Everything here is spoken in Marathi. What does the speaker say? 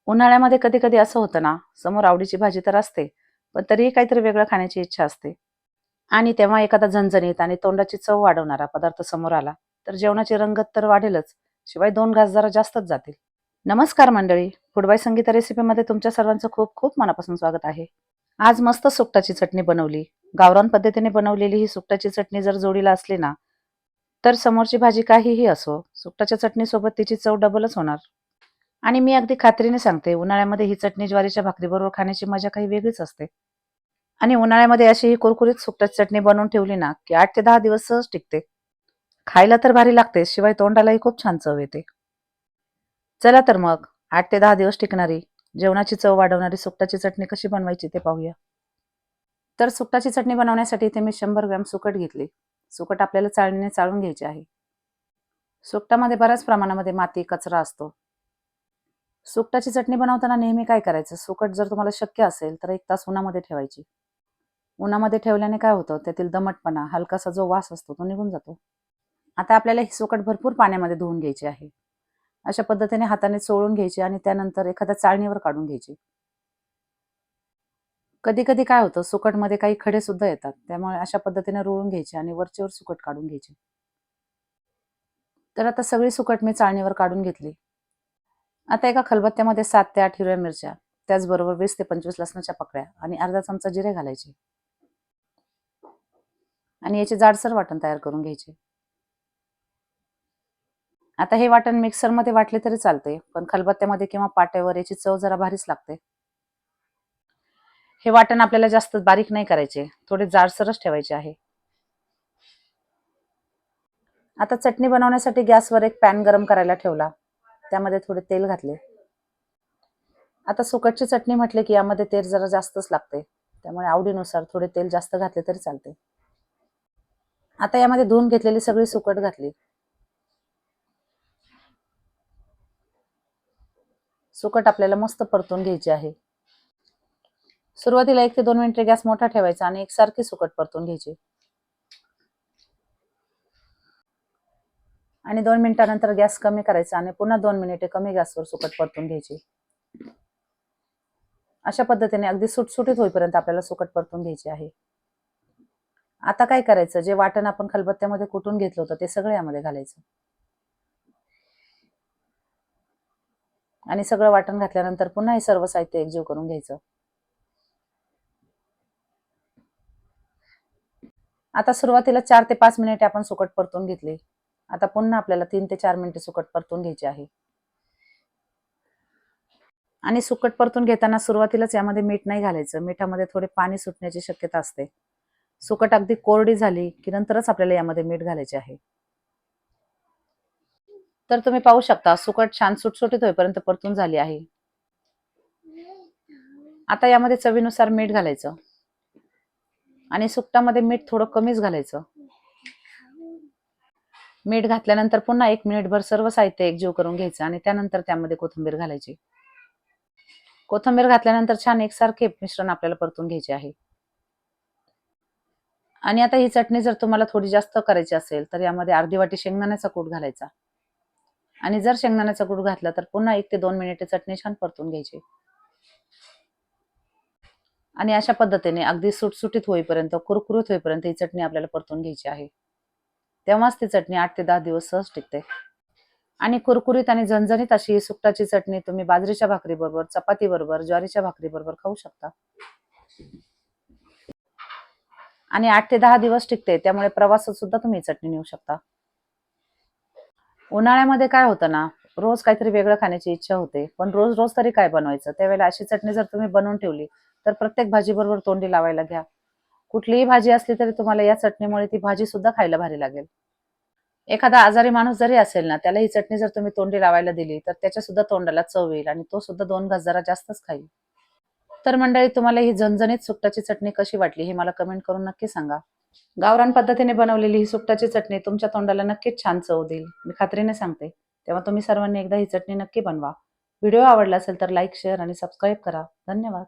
उन्हाळ्यामध्ये कधी-कधी असं होतं ना, समोर आवडीची भाजी तर असते, पण तरीही काहीतरी वेगळं खाण्याची इच्छा असते. आणि तेव्हा एखादा झणझणीत आणि तोंडाची चव वाढवणारा पदार्थ समोर आला, तर जेवणाची रंगत तर वाढेलच, शिवाय 2 घास जरा जास्तच जातील. नमस्कार मंडळी, फूड बाय संगीता रेसिपीमध्ये तुमच्या सर्वांचं खूप खूप मनापासून स्वागत आहे. आज मस्त सुकटाची चटणी बनवली. गावरान पद्धतीने बनवलेली ही सुकटाची चटणी जर जोडीला असली ना, तर समोरची भाजी काहीही असो, सुकटाच्या चटणीसोबत तिची चव डबलच होणार. आणि मी अगदी खात्रीने सांगते, उन्हाळ्यामध्ये ही चटणी ज्वारीच्या भाकरीबरोबर खाण्याची मजा काही वेगळीच असते. आणि उन्हाळ्यामध्ये अशी ही कुरकुरीत सुकटाची चटणी बनवून ठेवली ना, की 8 ते 10 दिवस सहज टिकते. खायला तर भारी लागते, शिवाय तोंडालाही खूप छान चव येते. चला तर मग 8 ते 10 दिवस टिकणारी, जेवणाची चव वाढवणारी सुकटाची चटणी कशी बनवायची ते पाहूया. तर सुकटाची चटणी बनवण्यासाठी इथे मी 100 ग्रॅम सुकट घेतली. सुकट आपल्याला चाळणीने चाळून घ्यायचे आहे. सुकटामध्ये बऱ्याच प्रमाणामध्ये माती, कचरा असतो. सुकटाची चटणी बनवताना नेहमी काय करायचं, सुकट जर तुम्हाला शक्य असेल तर 1 तास उन्हामध्ये ठेवायची. उन्हामध्ये ठेवल्याने काय होतं, त्यातील दमटपणा, हलकासा जो वास असतो तो निघून जातो. आता आपल्याला ही सुकट भरपूर पाण्यामध्ये धुवून घ्यायची आहे. अशा पद्धतीने हाताने चोळून घ्यायची आणि त्यानंतर एखाद्या चाळणीवर काढून घ्यायची. कधी-कधी काय होतं, सुकटमध्ये काही खडे सुद्धा येतात. त्यामुळे अशा पद्धतीने रुळून घ्यायचे आणि वरचेवर सुकट काढून घ्यायची. तर आता सगळी सुकट मी चाळणीवर काढून घेतली. आता एका खलबत्त्यामध्ये 7 ते 8 हिरव्या मिरच्या, त्याचबरोबर 20 ते 25 लसणाच्या पाकळ्या आणि अर्धा चमचा जिरे घालायचे आणि याचे जाडसर वाटण तयार करून घ्यायचे. आता हे वाटण मिक्सरमध्ये वाटले तरी चालते, पण खलबत्त्यामध्ये किंवा पाट्यावर याची चव जरा भारीच लागते. हे वाटण आपल्याला जास्त बारीक नाही करायचे, थोडे जाडसरच ठेवायचे आहे. आता चटणी बनवण्यासाठी गॅसवर एक पॅन गरम करायला ठेवला. त्यामध्ये थोडे तेल घातले. आता सुकटची चटणी म्हटले की यामध्ये तेल जरा जास्तच लागते. त्यामुळे आवडीनुसार थोडे तेल जास्त घातले तरी चालते. आता यामध्ये धुवून घेतलेली सगळी सुकट घातली. सुकट आपल्याला मस्त परतून घ्यायची आहे. सुरुवातीला 1 ते 2 मिनिटे गॅस मोठा ठेवायचा आणि एकसारखी सुकट परतून घ्यायची. आणि 2 मिनिटानंतर गॅस कमी करायचा आणि पुन्हा 2 मिनिटे कमी गॅसवर सुकट परतून घ्यायची. अशा पद्धतीने अगदी सुटसुटीत होईपर्यंत आपल्याला सुकट परतून घ्यायची आहे. आता काय करायचं, जे वाटण आपण खलबत्त्यामध्ये कुटून घेतलं होतं ते सगळं यामध्ये घालायचं. आणि सगळं वाटण घातल्यानंतर पुन्हा हे सर्व साहित्य एकजीव करून घ्यायचं. आता सुरुवातीला 4 ते 5 मिनिटे आपण सुकट परतून घेतली. आता पुन्हा आपल्याला 3 ते 4 मिनिटे सुकट परतून घ्यायची आहे. आणि सुकट परतून घेताना सुरुवातीलाच यामध्ये मीठ नाही घालायचं. मिठामध्ये थोडे पाणी सुटण्याची शक्यता असते. सुकट अगदी कोरडी झाली की नंतरच आपल्याला यामध्ये मीठ घालायचे आहे. तर तुम्ही पाहू शकता सुकट छान सुटसुटीत होईपर्यंत परतून झाली आहे. आता यामध्ये चवीनुसार मीठ घालायचं आणि सुकटामध्ये मीठ थोडं कमीच घालायचं. मीठ घातल्यानंतर पुन्हा 1 मिनिटभर सर्व साहित्य एकजीव करून घ्यायचं आणि त्यानंतर त्यामध्ये कोथिंबीर घालायची. कोथिंबीर घातल्यानंतर छान एकसारखे मिश्रण आपल्याला परतून घ्यायचे आहे. आणि आता ही चटणी जर तुम्हाला थोडी जास्त करायची असेल तर यामध्ये अर्धी वाटी शेंगदाण्याचा कूट घालायचा. आणि जर शेंगदाण्याचा कूट घातला तर पुन्हा 1 ते 2 मिनिटे चटणी छान परतून घ्यायची. आणि अशा पद्धतीने अगदी सुटसुटीत होईपर्यंत, कुरकुरीत होईपर्यंत ही चटणी आपल्याला परतून घ्यायची आहे. तेव्हाच ती चटणी 8 ते 10 दिवस सहज टिकते. आणि कुरकुरीत आणि झणझणीत अशी सुकटाची चटणी तुम्ही बाजरीच्या भाकरीबरोबर, चपातीबरोबर, ज्वारीच्या भाकरीबरोबर खाऊ शकता. आणि 8 ते 10 दिवस टिकते, त्यामुळे प्रवासात सुद्धा तुम्ही चटणी नेऊ शकता. उन्हाळ्यामध्ये काय होतं ना, रोज काहीतरी वेगळं खाण्याची इच्छा होते, पण रोज-रोज तरी काय बनवायचं? त्यावेळेला अशी चटणी जर तुम्ही बनवून ठेवली, तर प्रत्येक भाजीबरोबर तोंडी लावायला घ्या. कुठलीही भाजी असली तरी तुम्हाला या चटणीमुळे ती भाजी सुद्धा खायला भारी लागेल. एखादा आजारी माणूस जरी असेल ना, त्याला ही चटणी जर तुम्ही तोंडी लावायला दिली, तर त्याच्या सुद्धा तोंडाला चव येईल आणि तो सुद्धा 2 घास जरा जास्तच खाईल. तर मंडळी तुम्हाला ही झणझणीत सुकटाची चटणी कशी वाटली हे मला कमेंट करून नक्की सांगा. गावरान पद्धतीने बनवलेली ही सुकटाची चटणी तुमच्या तोंडाला नक्कीच छान चव देईल. मी खात्रीने सांगते. तेव्हा तुम्ही सर्वांनी एकदा ही चटणी नक्की बनवा. व्हिडिओ आवडला असेल तर लाईक, शेअर आणि सबस्क्राईब करा. धन्यवाद.